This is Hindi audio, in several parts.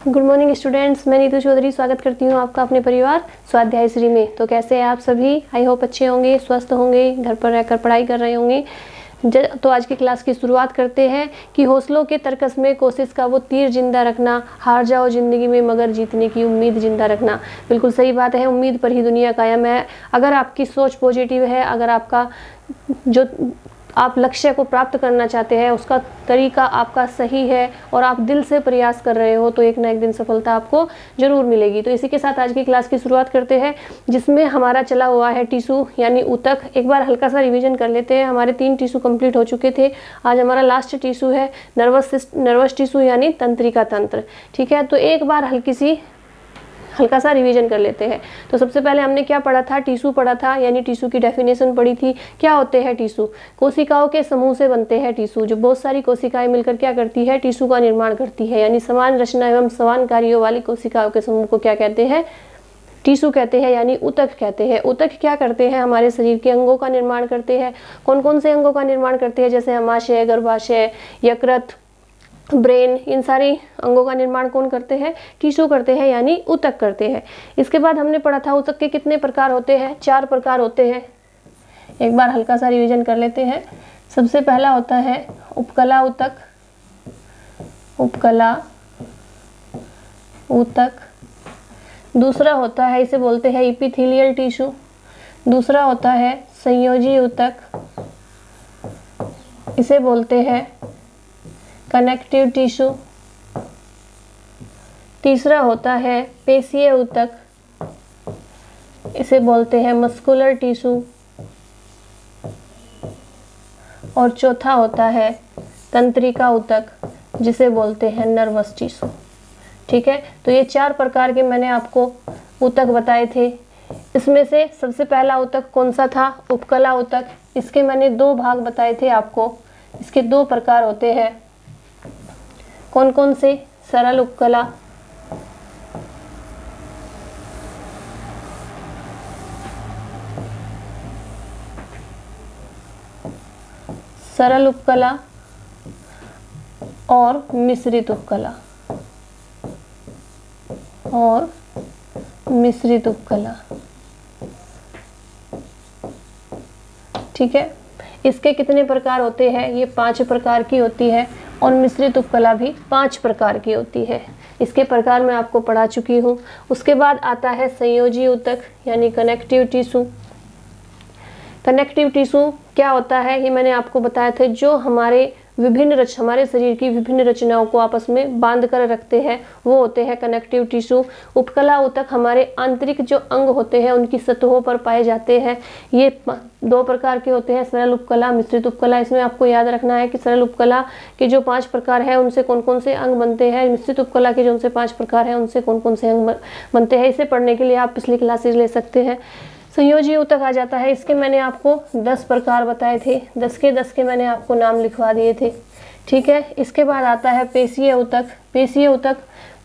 गुड मॉर्निंग स्टूडेंट्स, मैं नीतू चौधरी स्वागत करती हूँ आपका अपने परिवार स्वाध्याय श्री में। तो कैसे हैं आप सभी? आई होप अच्छे होंगे, स्वस्थ होंगे, घर पर रहकर पढ़ाई कर रहे होंगे। तो आज की क्लास की शुरुआत करते हैं कि हौसलों के तरकस में कोशिश का वो तीर जिंदा रखना, हार जाओ जिंदगी में मगर जीतने की उम्मीद जिंदा रखना। बिल्कुल सही बात है, उम्मीद पर ही दुनिया कायम है। अगर आपकी सोच पॉजिटिव है, अगर आपका जो आप लक्ष्य को प्राप्त करना चाहते हैं उसका तरीका आपका सही है और आप दिल से प्रयास कर रहे हो तो एक ना एक दिन सफलता आपको जरूर मिलेगी। तो इसी के साथ आज की क्लास की शुरुआत करते हैं, जिसमें हमारा चला हुआ है टिश्यू यानी ऊतक। एक बार हल्का सा रिवीजन कर लेते हैं। हमारे 3 टिश्यू कंप्लीट हो चुके थे। आज हमारा लास्ट टिश्यू है नर्वस टिश्यू यानी तंत्रिका तंत्र। ठीक है, तो एक बार हल्का सा रिवीजन कर लेते हैं। तो सबसे पहले हमने क्या पढ़ा था? टिश्यू पढ़ा था, यानी टिश्यू की डेफिनेशन पढ़ी थी। क्या होते हैं टिश्यू? कोशिकाओं के समूह से बनते हैं टिश्यू। जो बहुत सारी कोशिकाएं मिलकर क्या करती है? टिश्यू का निर्माण करती है, यानी समान रचना एवं समान कार्यों वाली कोशिकाओं के समूह को क्या कहते हैं? टिश्यू कहते हैं, यानी ऊतक कहते हैं। ऊतक क्या करते हैं? हमारे शरीर के अंगों का निर्माण करते हैं। कौन कौन से अंगों का निर्माण करते हैं? जैसे अमाशय, गर्भाशय, यकृत, ब्रेन, इन सारे अंगों का निर्माण कौन करते हैं? टिश्यू करते हैं, यानी ऊतक करते हैं। इसके बाद हमने पढ़ा था ऊतक के कितने प्रकार होते हैं? 4 प्रकार होते हैं। एक बार हल्का सा रिवीजन कर लेते हैं। सबसे पहला होता है उपकला ऊतक। उपकला ऊतक। दूसरा होता है, इसे बोलते हैं इपिथेलियल टिश्यू। दूसरा होता है संयोजी ऊतक, इसे बोलते हैं कनेक्टिव टिश्यू। तीसरा होता है पेशीय ऊतक, इसे बोलते हैं मस्कुलर टिश्यू। और चौथा होता है तंत्रिका ऊतक, जिसे बोलते हैं नर्वस टिश्यू। ठीक है, तो ये 4 प्रकार के मैंने आपको ऊतक बताए थे। इसमें से सबसे पहला ऊतक कौन सा था? उपकला ऊतक। इसके मैंने 2 भाग बताए थे आपको। इसके 2 प्रकार होते हैं। कौन कौन से? सरल उपकला सरल उपकला और मिश्रित उपकला ठीक है, इसके कितने प्रकार होते हैं? ये 5 प्रकार की होती है और मिश्रित उपकला भी 5 प्रकार की होती है। इसके प्रकार मैं आपको पढ़ा चुकी हूँ। उसके बाद आता है संयोजी ऊतक यानी कनेक्टिव टिश्यू। कनेक्टिव टिश्यू क्या होता है? ये मैंने आपको बताया था, जो हमारे शरीर की विभिन्न रचनाओं को आपस में बांध कर रखते हैं, वो होते हैं कनेक्टिव टिश्यू। उपकला ऊतक हमारे आंतरिक जो अंग होते हैं उनकी सतहों पर पाए जाते हैं। ये 2 प्रकार के होते हैं, सरल उपकला, मिश्रित उपकला। इसमें आपको याद रखना है कि सरल उपकला के जो 5 प्रकार हैं उनसे कौन कौन से अंग बनते हैं, मिश्रित उपकला के जो उनसे 5 प्रकार हैं उनसे कौन कौन से अंग बनते हैं। इसे पढ़ने के लिए आप पिछली क्लासेज ले सकते हैं। संयोजी ऊतक आ जाता है। इसके मैंने आपको 10 प्रकार बताए थे। 10 के मैंने आपको नाम लिखवा दिए थे। ठीक है, इसके बाद आता है पेशीय ऊतक। पेशीय ऊतक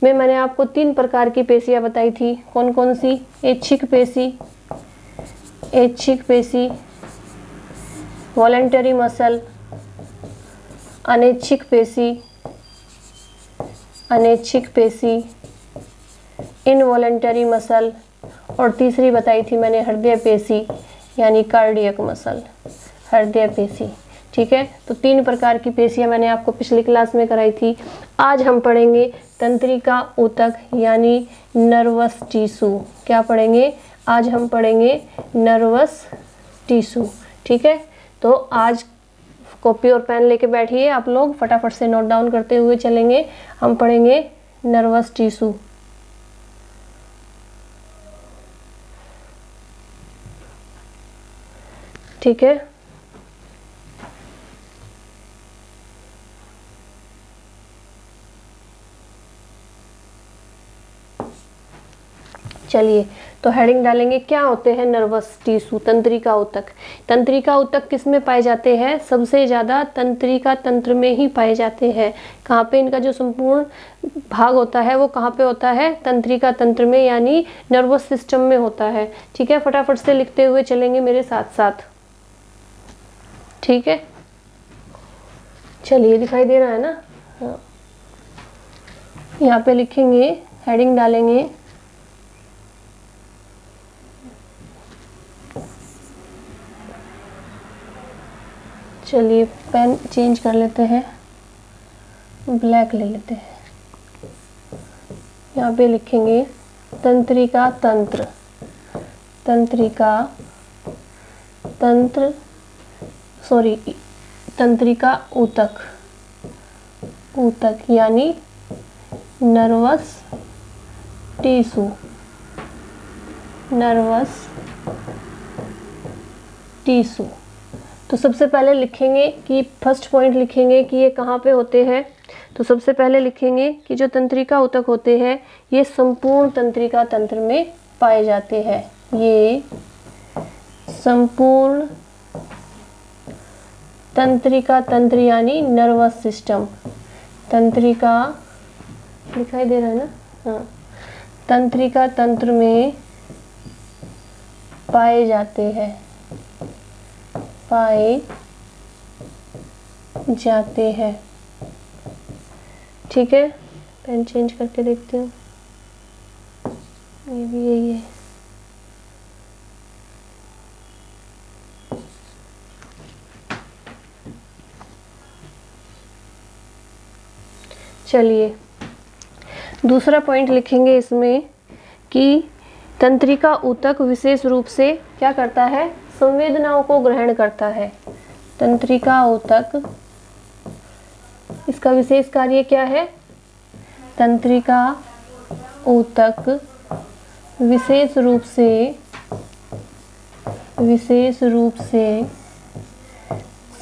में मैंने आपको 3 प्रकार की पेशियां बताई थी। कौन कौन सी? ऐच्छिक पेशी, वॉलेंटरी मसल, अनैच्छिक पेशी, इनवॉलेंटरी मसल, और तीसरी बताई थी मैंने हृदय पेशी यानी कार्डियक मसल, हृदय पेशी। ठीक है, तो 3 प्रकार की पेशियां मैंने आपको पिछली क्लास में कराई थी। आज हम पढ़ेंगे तंत्रिका ऊतक यानी नर्वस टिश्यू। क्या पढ़ेंगे? आज हम पढ़ेंगे नर्वस टिश्यू। ठीक है, तो आज कॉपी और पेन लेके बैठिए आप लोग, फटाफट से नोट डाउन करते हुए चलेंगे। हम पढ़ेंगे नर्वस टिश्यू। ठीक है, चलिए तो हेडिंग डालेंगे, क्या होते हैं नर्वस टिश्यू? तंत्रिका ऊतक। तंत्रिका ऊतक किस में पाए जाते हैं? सबसे ज़्यादा तंत्रिका तंत्र में ही पाए जाते हैं। कहाँ पे? इनका जो संपूर्ण भाग होता है वो कहाँ पे होता है? तंत्रिका तंत्र में, यानी नर्वस सिस्टम में होता है। ठीक है, फटाफट से लिखते हुए चलेंगे मेरे साथ साथ। ठीक है, चलिए दिखाई दे रहा है ना? हाँ, यहाँ पे लिखेंगे, हेडिंग डालेंगे चलिए पेन चेंज कर लेते हैं, ब्लैक ले लेते हैं। यहाँ पे लिखेंगे तंत्रिका तंत्र, तंत्रिका तंत्र सॉरी तंत्रिका ऊतक, ऊतक यानी नर्वस टिश्यू, नर्वस टिश्यू। तो सबसे पहले लिखेंगे कि फर्स्ट पॉइंट लिखेंगे कि ये कहाँ पे होते हैं। तो सबसे पहले लिखेंगे कि जो तंत्रिका ऊतक होते हैं ये संपूर्ण तंत्रिका तंत्र में पाए जाते हैं। ये संपूर्ण तंत्रिका तंत्र यानी नर्वस सिस्टम, तंत्रिका दिखाई दे रहा है ना, हाँ, तंत्रिका तंत्र में पाए जाते हैं, पाए जाते हैं। ठीक है, पेन चेंज करके देखती हूँ, ये भी यही है। चलिए दूसरा पॉइंट लिखेंगे इसमें कि तंत्रिका ऊतक विशेष रूप से क्या करता है, संवेदनाओं को ग्रहण करता है। तंत्रिका ऊतक, इसका विशेष कार्य क्या है, तंत्रिका ऊतक विशेष रूप से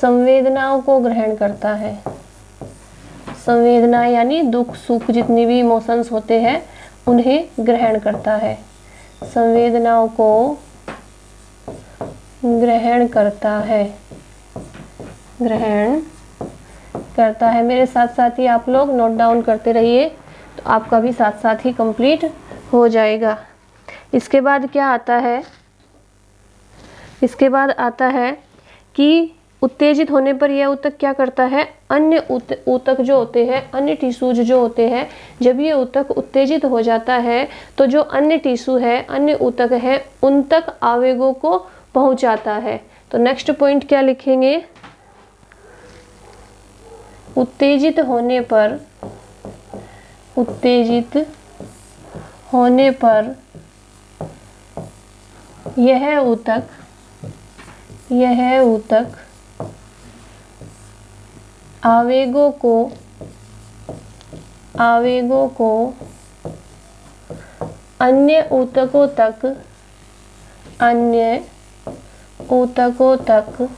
संवेदनाओं को ग्रहण करता है। संवेदना यानी दुख सुख जितनी भी इमोशंस होते हैं उन्हें ग्रहण करता है, संवेदनाओं को ग्रहण करता है, ग्रहण करता है। मेरे साथ साथ ही आप लोग नोट डाउन करते रहिए तो आपका भी साथ साथ ही कंप्लीट हो जाएगा। इसके बाद क्या आता है, इसके बाद आता है कि उत्तेजित होने पर यह ऊतक क्या करता है, अन्य ऊतक जो होते हैं, अन्य टिश्यूज जो होते हैं, जब ये ऊतक उत्तेजित हो जाता है तो जो अन्य टिश्यू है, अन्य ऊतक है, उन तक आवेगों को पहुंचाता है। तो नेक्स्ट पॉइंट क्या लिखेंगे, उत्तेजित होने पर, उत्तेजित होने पर यह ऊतक आवेगों को अन्य ऊतकों तक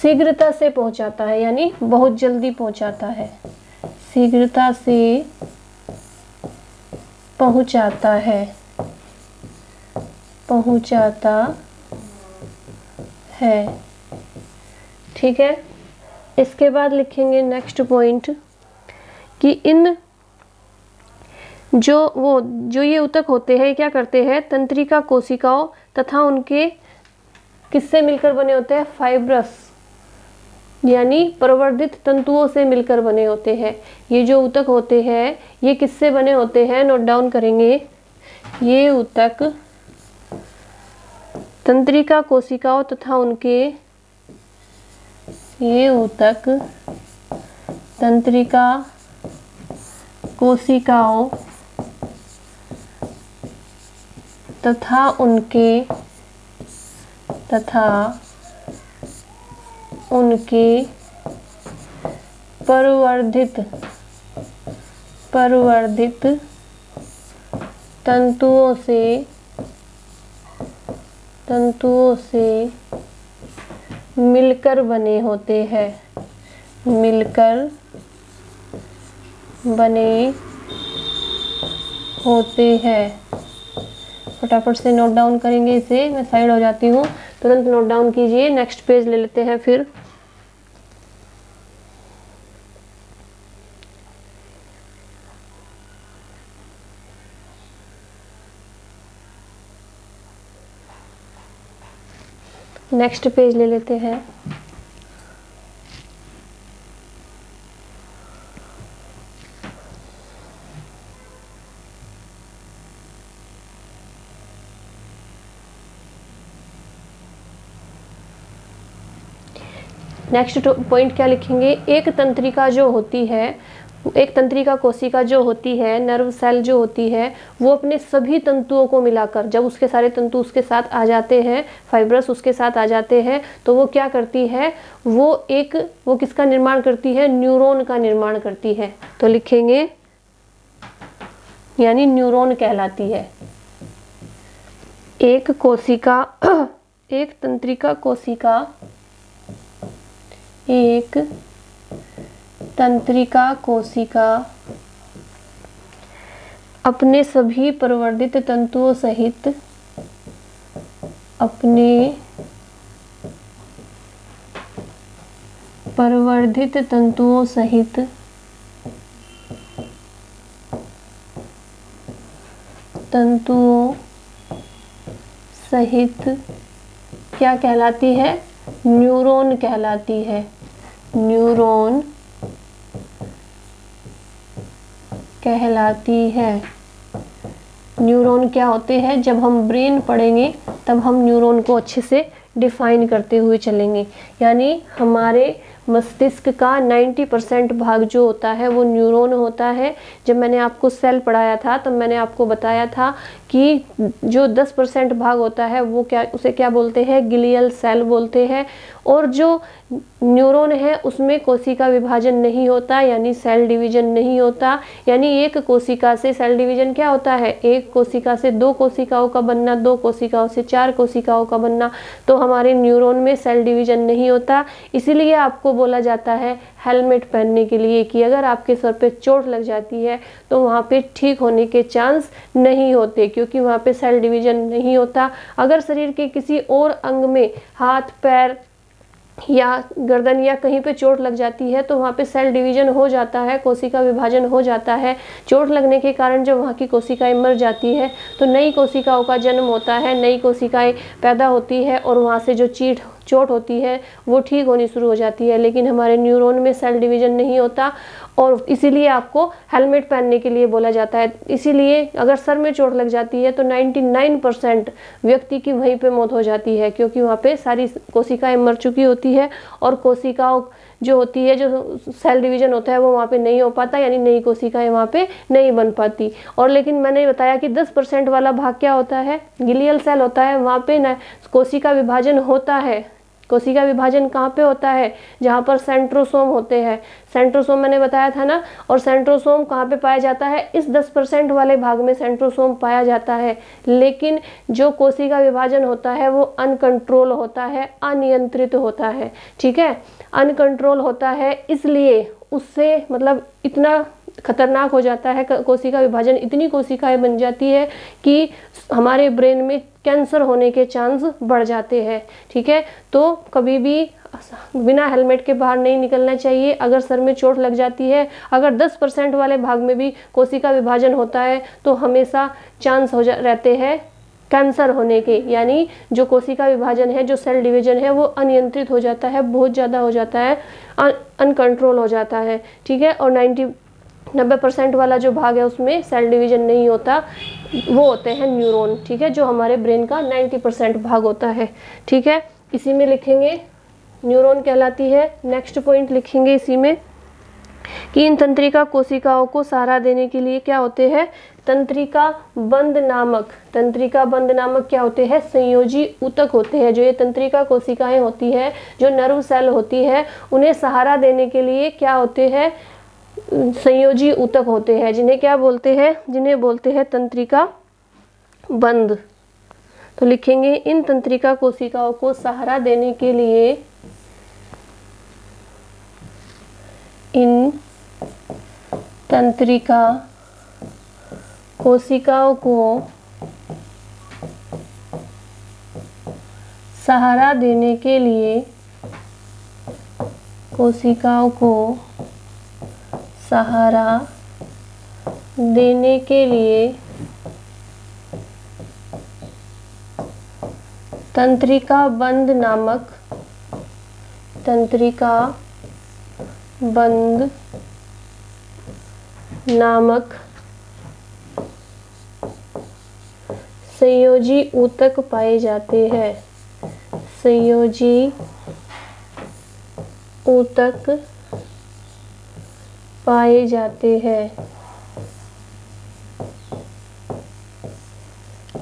शीघ्रता से पहुंचाता है, यानी बहुत जल्दी पहुंचाता है, शीघ्रता से पहुंचाता है, पहुंचाता है। ठीक है, इसके बाद लिखेंगे नेक्स्ट पॉइंट कि इन जो ये ऊतक होते हैं क्या करते हैं, तंत्रिका कोशिकाओं तथा उनके किससे मिलकर बने होते हैं, फाइब्रस यानी प्रवर्धित तंतुओं से मिलकर बने होते हैं। ये जो ऊतक होते हैं ये किससे बने होते हैं, नोट डाउन करेंगे। ये ऊतक तंत्रिका कोशिकाओं तथा उनके, ये ऊतक तंत्रिका कोशिकाओं तथा उनके प्रवर्धित तंतुओं से मिलकर बने होते हैं, मिलकर बने होते हैं। फटाफट से नोट डाउन करेंगे इसे, मैं साइड हो जाती हूँ, तुरंत नोट डाउन कीजिए। नेक्स्ट पेज ले लेते हैं फिर। नेक्स्ट पेज ले लेते हैं। नेक्स्ट पॉइंट क्या लिखेंगे, एक तंत्रिका जो होती है, एक तंत्रिका कोशिका जो होती है, नर्व सेल जो होती है, वो अपने सभी तंतुओं को मिलाकर, जब उसके सारे तंतु उसके साथ आ जाते हैं, फाइब्रस उसके साथ आ जाते हैं, तो वो क्या करती है, वो किसका निर्माण करती है, न्यूरॉन का निर्माण करती है। तो लिखेंगे यानी न्यूरॉन कहलाती है। एक कोशिका, एक तंत्रिका कोशिका, एक तंत्रिका कोशिका अपने सभी प्रवर्धित तंतुओं सहित, अपने प्रवर्धित तंतुओं सहित क्या कहलाती है, न्यूरॉन कहलाती है। न्यूरॉन कहलाती है। न्यूरॉन क्या होते हैं, जब हम ब्रेन पढ़ेंगे तब हम न्यूरॉन को अच्छे से डिफाइन करते हुए चलेंगे। यानी हमारे मस्तिष्क का 90% भाग जो होता है वो न्यूरॉन होता है। जब मैंने आपको सेल पढ़ाया था तब मैंने आपको बताया था कि जो 10% भाग होता है वो उसे क्या बोलते हैं, गिलियल सेल बोलते हैं। और जो न्यूरॉन है उसमें कोशिका विभाजन नहीं होता, यानी सेल डिवीजन नहीं होता। यानी एक कोशिका से सेल डिवीजन क्या होता है, एक कोशिका से 2 कोशिकाओं का बनना, 2 कोशिकाओं से 4 कोशिकाओं का बनना। तो हमारे न्यूरॉन में सेल डिवीजन नहीं होता। इसीलिए आपको बोला जाता है हेलमेट पहनने के लिए कि अगर आपके सर पे चोट लग जाती है तो वहाँ पे ठीक होने के चांस नहीं होते, क्योंकि वहाँ पे सेल डिवीजन नहीं होता। अगर शरीर के किसी और अंग में, हाथ पैर या गर्दन या कहीं पे चोट लग जाती है तो वहाँ पे सेल डिवीजन हो जाता है, कोशिका विभाजन हो जाता है। चोट लगने के कारण जब वहाँ की कोशिकाएं मर जाती है तो नई कोशिकाओं का जन्म होता है, नई कोशिकाएं पैदा होती है और वहाँ से जो चोट होती है वो ठीक होनी शुरू हो जाती है। लेकिन हमारे न्यूरॉन में सेल डिवीजन नहीं होता और इसीलिए आपको हेलमेट पहनने के लिए बोला जाता है। इसीलिए अगर सर में चोट लग जाती है तो 99% व्यक्ति की वहीं पे मौत हो जाती है, क्योंकि वहाँ पे सारी कोशिकाएं मर चुकी होती है और कोशिकाओं जो होती है, जो सेल डिवीजन होता है वो वहाँ पे नहीं हो पाता, यानी नई कोशिकाएं वहाँ पे नहीं बन पाती। और लेकिन मैंने बताया कि 10% वाला भाग क्या होता है, गिलियल सेल होता है, वहाँ पे न कोशिका विभाजन होता है। कोशिका विभाजन कहाँ पे होता है, जहाँ पर सेंट्रोसोम होते हैं। सेंट्रोसोम मैंने बताया था ना, और सेंट्रोसोम कहाँ पे पाया जाता है, इस 10% वाले भाग में सेंट्रोसोम पाया जाता है। लेकिन जो कोशिका विभाजन होता है वो अनकंट्रोल होता है, अनियंत्रित होता है। ठीक है, अनकंट्रोल होता है, इसलिए उससे मतलब इतना खतरनाक हो जाता है कोशिका विभाजन, इतनी कोशिकाएं बन जाती है कि हमारे ब्रेन में कैंसर होने के चांस बढ़ जाते हैं। ठीक है, तो कभी भी बिना हेलमेट के बाहर नहीं निकलना चाहिए। अगर सर में चोट लग जाती है, अगर 10% वाले भाग में भी कोशिका विभाजन होता है तो हमेशा चांस रहते हैं कैंसर होने के। यानी जो कोशिका विभाजन है, जो सेल डिवीजन है वो अनियंत्रित हो जाता है, बहुत ज़्यादा हो जाता है, अनकंट्रोल हो जाता है। ठीक है, और 90% वाला जो भाग है उसमें सेल डिवीजन नहीं होता, वो होते हैं न्यूरॉन। ठीक है, जो हमारे ब्रेन का 90% भाग होता है। ठीक है, इसी में लिखेंगे न्यूरॉन कहलाती है। नेक्स्ट पॉइंट लिखेंगे इसी में कि इन तंत्रिका कोशिकाओं को सहारा देने के लिए क्या होते हैं, तंत्रिका बंध नामक क्या होते हैं, संयोजी ऊतक होते हैं। जो ये तंत्रिका कोशिकाएं होती है, जो नर्व सेल होती है, उन्हें सहारा देने के लिए क्या होते हैं, संयोजी ऊतक होते हैं, जिन्हें क्या बोलते हैं, जिन्हें बोलते हैं तंत्रिका बंध। तो लिखेंगे इन तंत्रिका कोशिकाओं को सहारा देने के लिए इन तंत्रिका कोशिकाओं को सहारा देने के लिए कोशिकाओं को सहारा देने के लिए तंत्रिका बंध नामक संयोजी ऊतक पाए जाते हैं। संयोजी ऊतक पाए जाते हैं।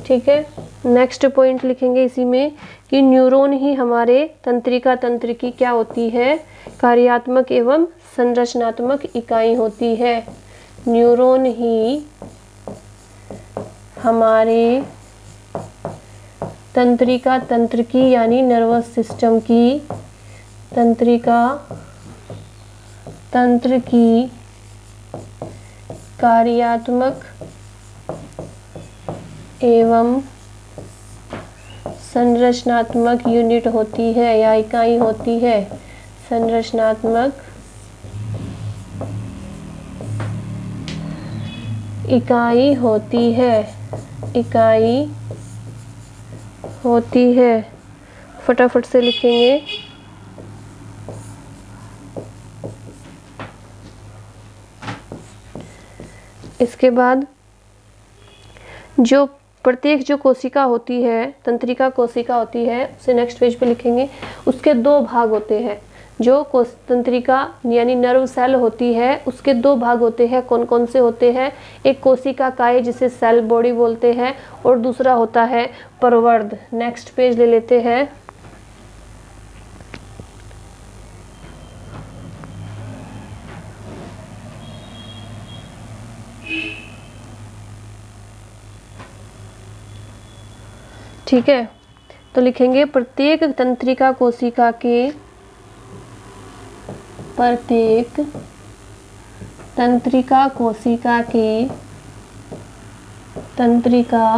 ठीक है, नेक्स्ट पॉइंट लिखेंगे इसी में कि न्यूरॉन ही हमारे तंत्रिका तंत्र की क्या होती है, कार्यात्मक एवं संरचनात्मक इकाई होती है। न्यूरॉन ही हमारे तंत्रिका तंत्र की यानी नर्वस सिस्टम की, तंत्रिका तंत्र की कार्यात्मक एवं संरचनात्मक यूनिट होती है या इकाई होती है। संरचनात्मक इकाई होती है, इकाई होती है। फटाफट से लिखेंगे। इसके बाद जो प्रत्येक जो कोशिका होती है, तंत्रिका कोशिका होती है, उसे नेक्स्ट पेज पे लिखेंगे। उसके दो भाग होते हैं। जो तंत्रिका यानी नर्व सेल होती है उसके दो भाग होते हैं। कौन कौन से होते हैं? एक कोशिका काय जिसे सेल बॉडी बोलते हैं और दूसरा होता है प्रवर्ध। नेक्स्ट पेज ले लेते हैं। ठीक है, तो लिखेंगे प्रत्येक तंत्रिका कोशिका के, प्रत्येक तंत्रिका कोशिका के, तंत्रिका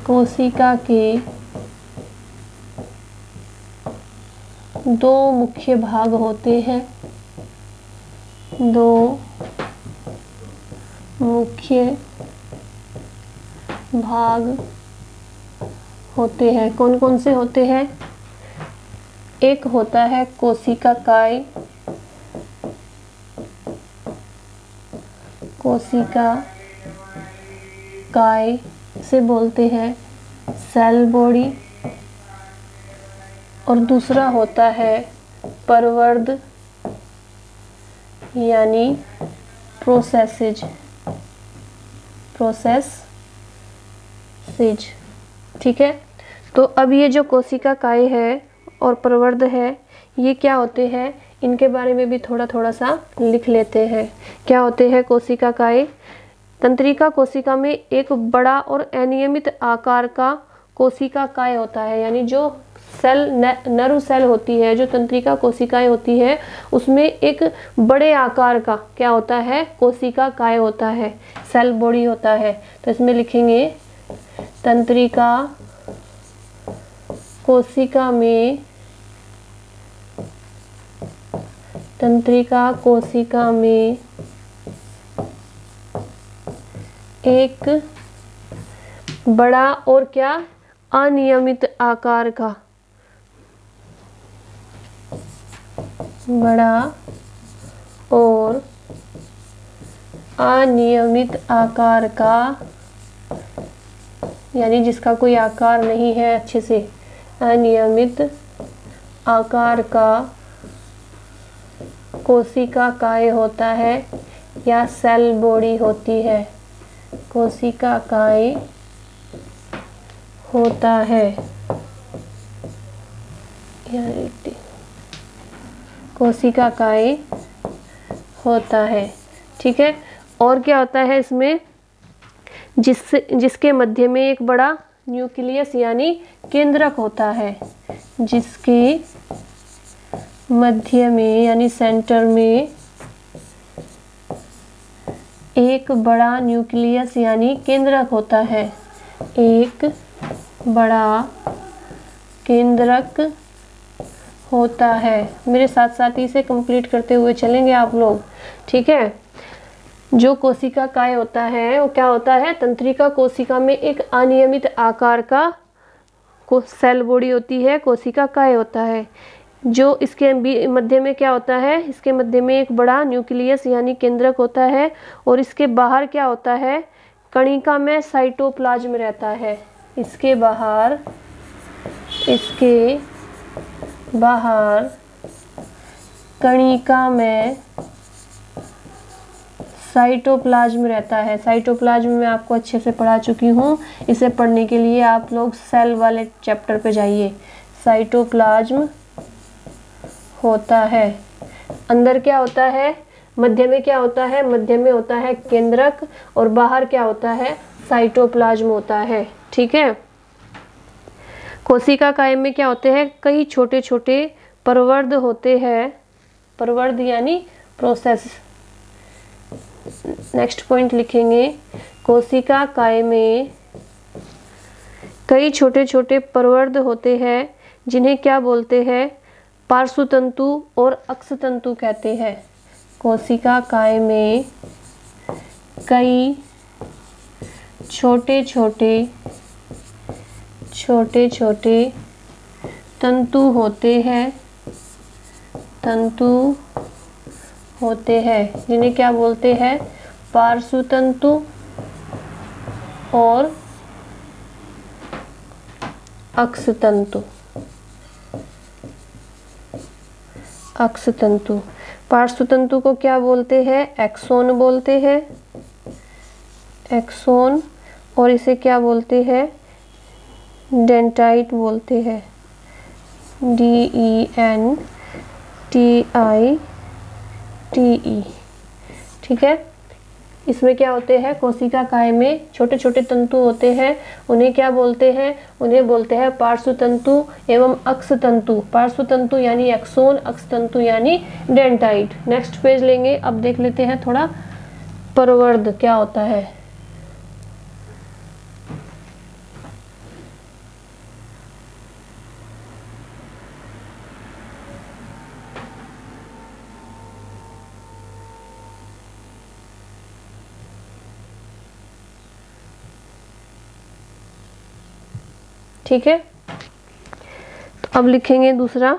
कोशिका के दो मुख्य भाग होते हैं। दो मुख्य भाग होते हैं। कौन कौन से होते हैं? एक होता है कोशिका काय, कोशिका काय से बोलते हैं सेल बॉडी, और दूसरा होता है प्रवर्ध यानी प्रोसेसिज, प्रोसेसिज। ठीक है, तो अब ये जो कोशिका काय है और प्रवर्ध है, ये क्या होते हैं, इनके बारे में भी थोड़ा थोड़ा सा लिख लेते हैं। क्या होते हैं कोशिका काय? तंत्रिका कोशिका में एक बड़ा और अनियमित आकार का कोशिका काय होता है। यानी जो सेल नर्व सेल होती है, जो तंत्रिका कोशिकाएं होती है, उसमें एक बड़े आकार का क्या होता है, कोशिका काय होता है, सेल बॉडी होता है। तो इसमें लिखेंगे तंत्रिका कोशिका में, तंत्रिका कोशिका में एक बड़ा और क्या, अनियमित आकार का, बड़ा और अनियमित आकार का, यानी जिसका कोई आकार नहीं है अच्छे से, अनियमित आकार का कोशिका काय होता है या सेल बॉडी होती है। कोशिका काय होता है, कोशिका काय होता है। ठीक है, और क्या होता है इसमें, जिसके मध्य में एक बड़ा न्यूक्लियस यानी केंद्रक होता है, जिसके मध्य में यानी सेंटर में एक बड़ा न्यूक्लियस यानी केंद्रक होता है, एक बड़ा केंद्रक होता है। मेरे साथ साथ इसे कंप्लीट करते हुए चलेंगे आप लोग। ठीक है, जो कोशिका काय होता है वो क्या होता है, तंत्रिका कोशिका में एक अनियमित आकार का सेल बॉडी होती है, कोशिका काय होता है। जो इसके मध्य में क्या होता है, इसके मध्य में एक बड़ा न्यूक्लियस यानी केंद्रक होता है, और इसके बाहर क्या होता है, कणिका में साइटोप्लाज्म रहता है। इसके बाहर कणिका में साइटोप्लाज्म रहता है। साइटोप्लाज्म में आपको अच्छे से पढ़ा चुकी हूँ। इसे पढ़ने के लिए आप लोग सेल वाले चैप्टर पे जाइए। साइटोप्लाज्म होता है, अंदर क्या होता है, मध्य में क्या होता है, मध्य में होता है केंद्रक, और बाहर क्या होता है, साइटोप्लाज्म होता है। ठीक है। कोशिका काय में क्या होते हैं, कई छोटे छोटे प्रवर्ध होते हैं। प्रवर्ध यानी प्रोसेस। नेक्स्ट पॉइंट लिखेंगे, कोशिका काय में कई छोटे छोटे प्रवर्ध होते हैं जिन्हें क्या बोलते हैं, पार्श्वतंतु और अक्षतंतु कहते हैं। कोशिका काय में कई छोटे छोटे तंतु होते हैं जिन्हें क्या बोलते हैं, पार्श्वतंतु और अक्षतंतु। पार्श्वतंतु को क्या बोलते हैं, एक्सोन बोलते हैं, एक्सोन, और इसे क्या बोलते हैं, डेंटाइट बोलते हैं, DENTITE। ठीक है। इसमें क्या होते हैं, कोशिका काय में छोटे छोटे तंतु होते हैं, उन्हें क्या बोलते हैं, उन्हें बोलते हैं पार्श्वतंतु एवं अक्षतंतु। पार्श्वतंतु यानी एक्सोन, अक्षतंतु यानी डेंटाइट। नेक्स्ट पेज लेंगे। अब देख लेते हैं थोड़ा प्रवर्ध क्या होता है। ठीक है। तो अब लिखेंगे दूसरा,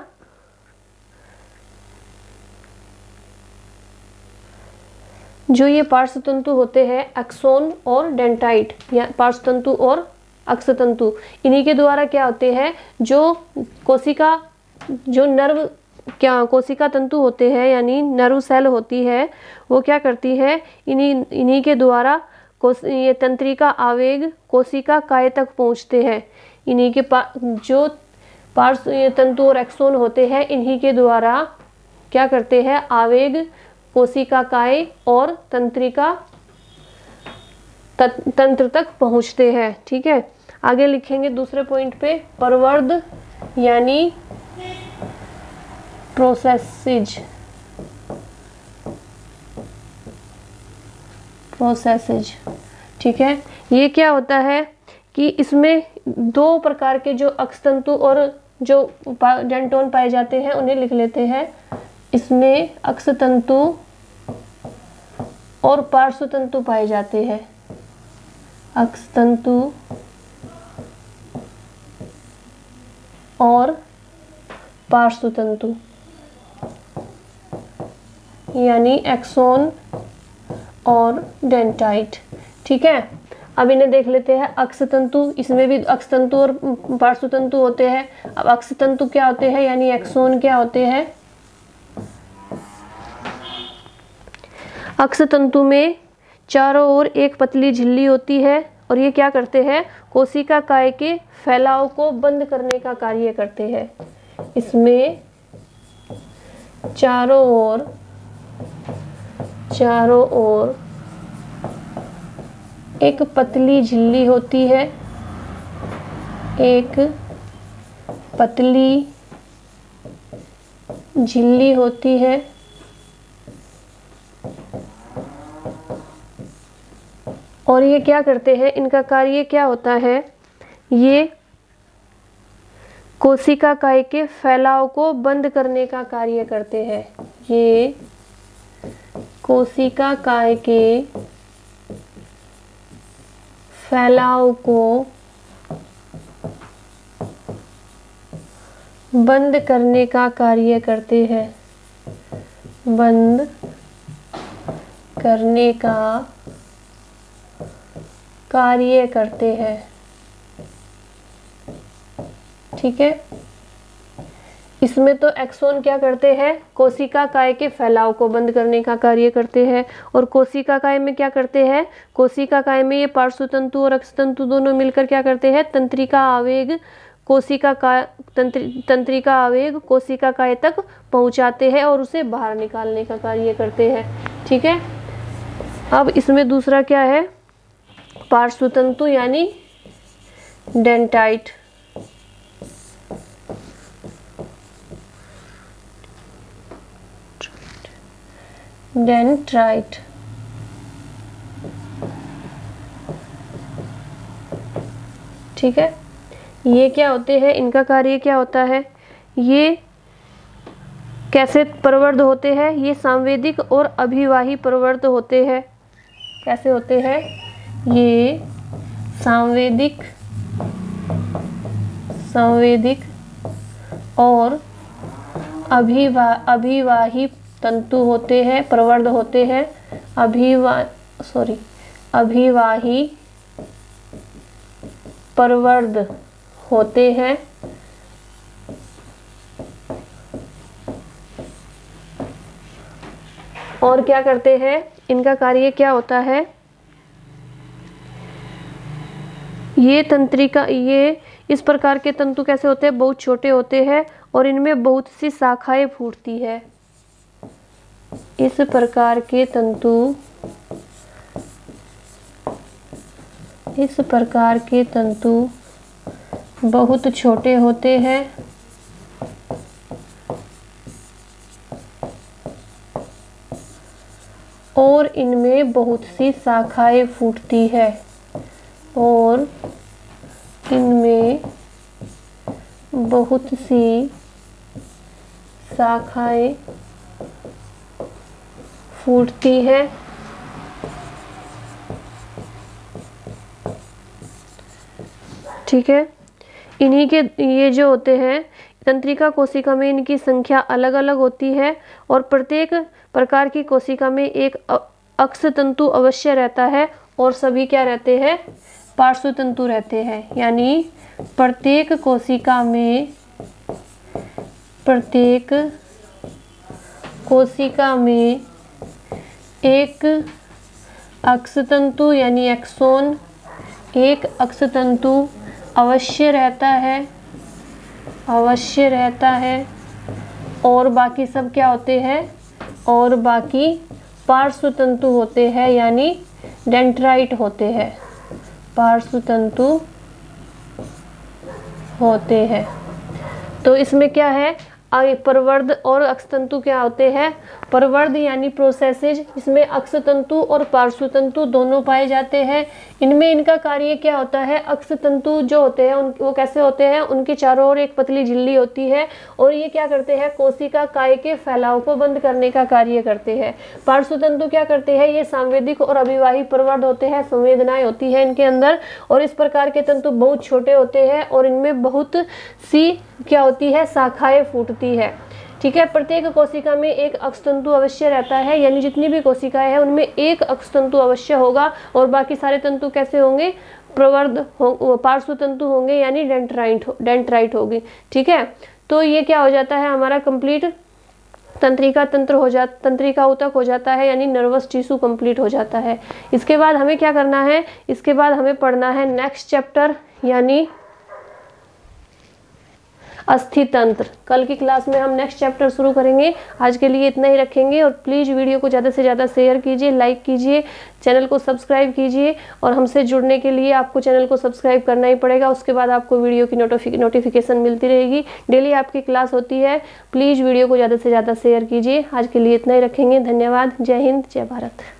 जो ये पार्श्वतंतु होते हैं एक्सोन और डेंटाइट, या पार्श्वतंतु और अक्षतंतु, इन्हीं के द्वारा क्या होते हैं, जो कोशिका, जो नर्व, क्या कोशिका तंतु होते हैं यानी नर्व सेल होती है, वो क्या करती है, इन्हीं के द्वारा ये तंत्रिका आवेग कोशिका काय तक पहुंचते हैं। इन्हीं के जो पार्श्व तंतु और एक्सोन होते हैं, इन्हीं के द्वारा क्या करते हैं, आवेग कोशिका काय और तंत्रिका तंत्र तक पहुंचते हैं। ठीक है। आगे लिखेंगे दूसरे पॉइंट पे, प्रवर्ध यानी प्रोसेसेज। ठीक है। ये क्या होता है कि इसमें दो प्रकार के जो अक्षतंतु और जो डेंटोन पाए जाते हैं उन्हें लिख लेते हैं। इसमें अक्षतंतु और पार्श्वतंतु पाए जाते हैं। अक्षतंतु और पार्श्वतंतु यानी एक्सोन और डेंटाइट। ठीक है। अब इन्हें देख लेते हैं। अक्षतंतु, इसमें भी अक्षतंतु और पार्श्वतंतु होते हैं। अब अक्षतंतु क्या होते हैं यानी एक्सोन क्या होते हैं। अक्षतंतु में चारों ओर एक पतली झिल्ली होती है और ये क्या करते हैं, कोशिका काय के फैलाव को बंद करने का कार्य करते हैं। इसमें चारों ओर एक पतली झिल्ली होती है, एक पतली झिल्ली होती है और ये क्या करते हैं, इनका कार्य क्या होता है, ये कोशिका काय के फैलाव को बंद करने का कार्य करते हैं। ये कोशिका काय के फैलाव को बंद करने का कार्य करते हैं। बंद करने का कार्य करते हैं। ठीक है। इसमें तो एक्सोन क्या करते हैं, कोशिका काय के फैलाव को बंद करने का कार्य करते हैं। और कोशिका काय में क्या करते हैं, कोशिका काय में ये पार्श्वतंतु और अक्षतंतु दोनों मिलकर क्या करते हैं, तंत्रिका आवेग तंत्रिका आवेग कोशिका काय तक पहुंचाते हैं और उसे बाहर निकालने का कार्य करते हैं। ठीक है, अब इसमें दूसरा क्या है, पार्श्वतंतु यानी डेंटाइट। डेंट्राइट ठीक है, ये क्या होते हैं, इनका कार्य क्या होता है, ये कैसे प्रवर्ध होते हैं, ये सांवेदिक और अभिवाही प्रवर्ध होते हैं। कैसे होते हैं, ये सांवेदिक और अभिवाही तंतु होते हैं, प्रवर्ध होते हैं। अभिवाही प्रवर्ध होते हैं। और क्या करते हैं, इनका कार्य क्या होता है, ये तंत्रिका, ये इस प्रकार के तंतु कैसे होते हैं, बहुत छोटे होते हैं और इनमें बहुत सी शाखाएं फूटती है। इस प्रकार के तंतु बहुत छोटे होते हैं और इनमें बहुत सी शाखाएं फूटती है। और इनमें बहुत सी शाखाएं फूटती है। ठीक है, इन्हीं के ये जो होते हैं तंत्रिका कोशिका में, इनकी संख्या अलग अलग होती है और प्रत्येक प्रकार की कोशिका में एक अक्षतंतु अवश्य रहता है और सभी क्या रहते हैं, पार्श्वतंतु रहते हैं। यानी प्रत्येक कोशिका में एक अक्षतंतु यानी एक्सोन, एक अक्षतंतु अवश्य रहता है और बाकी सब क्या होते हैं, और बाकी पार्श्वतंतु होते हैं यानी डेंट्राइट होते हैं, पार्श्वतंतु होते हैं। तो इसमें क्या है, प्रवर्ध और अक्षतंतु क्या होते हैं, प्रवर्ध यानी प्रोसेसेज, इसमें अक्षतंतु और पार्श्वतंतु दोनों पाए जाते हैं। इनमें इनका कार्य क्या होता है, अक्षतंतु जो होते हैं वो कैसे होते हैं, उनके चारों ओर एक पतली झिल्ली होती है और ये क्या करते हैं, कोशिका काय के फैलाव को बंद करने का कार्य करते हैं। पार्श्वतंतु क्या करते हैं, ये सांवेदिक और अभिवाही प्रवर्ध होते हैं, संवेदनाएं होती है इनके अंदर और इस प्रकार के तंतु बहुत छोटे होते हैं और इनमें बहुत सी क्या होती है, शाखाएं फूटती है। ठीक है, प्रत्येक कोशिका में एक अक्षतंतु अवश्य रहता है, यानी जितनी भी कोशिकाएं हैं उनमें एक अक्षतंतु अवश्य होगा और बाकी सारे तंतु कैसे होंगे, प्रवर्ध पार्श्वतंतु होंगे यानी डेंट्राइट होगी। ठीक है, तो ये क्या हो जाता है, हमारा कंप्लीट तंत्रिका ऊतक हो जाता है यानी नर्वस टिश्यू कंप्लीट हो जाता है। इसके बाद हमें क्या करना है, इसके बाद हमें पढ़ना है नेक्स्ट चैप्टर यानी अस्थितंत्र। कल की क्लास में हम नेक्स्ट चैप्टर शुरू करेंगे। आज के लिए इतना ही रखेंगे और प्लीज़ वीडियो को ज़्यादा से ज़्यादा शेयर कीजिए, लाइक कीजिए, चैनल को सब्सक्राइब कीजिए और हमसे जुड़ने के लिए आपको चैनल को सब्सक्राइब करना ही पड़ेगा। उसके बाद आपको वीडियो की नोटिफिकेशन मिलती रहेगी। डेली आपकी क्लास होती है। प्लीज़ वीडियो को ज़्यादा से ज़्यादा शेयर कीजिए। आज के लिए इतना ही रखेंगे। धन्यवाद। जय हिंद, जय भारत।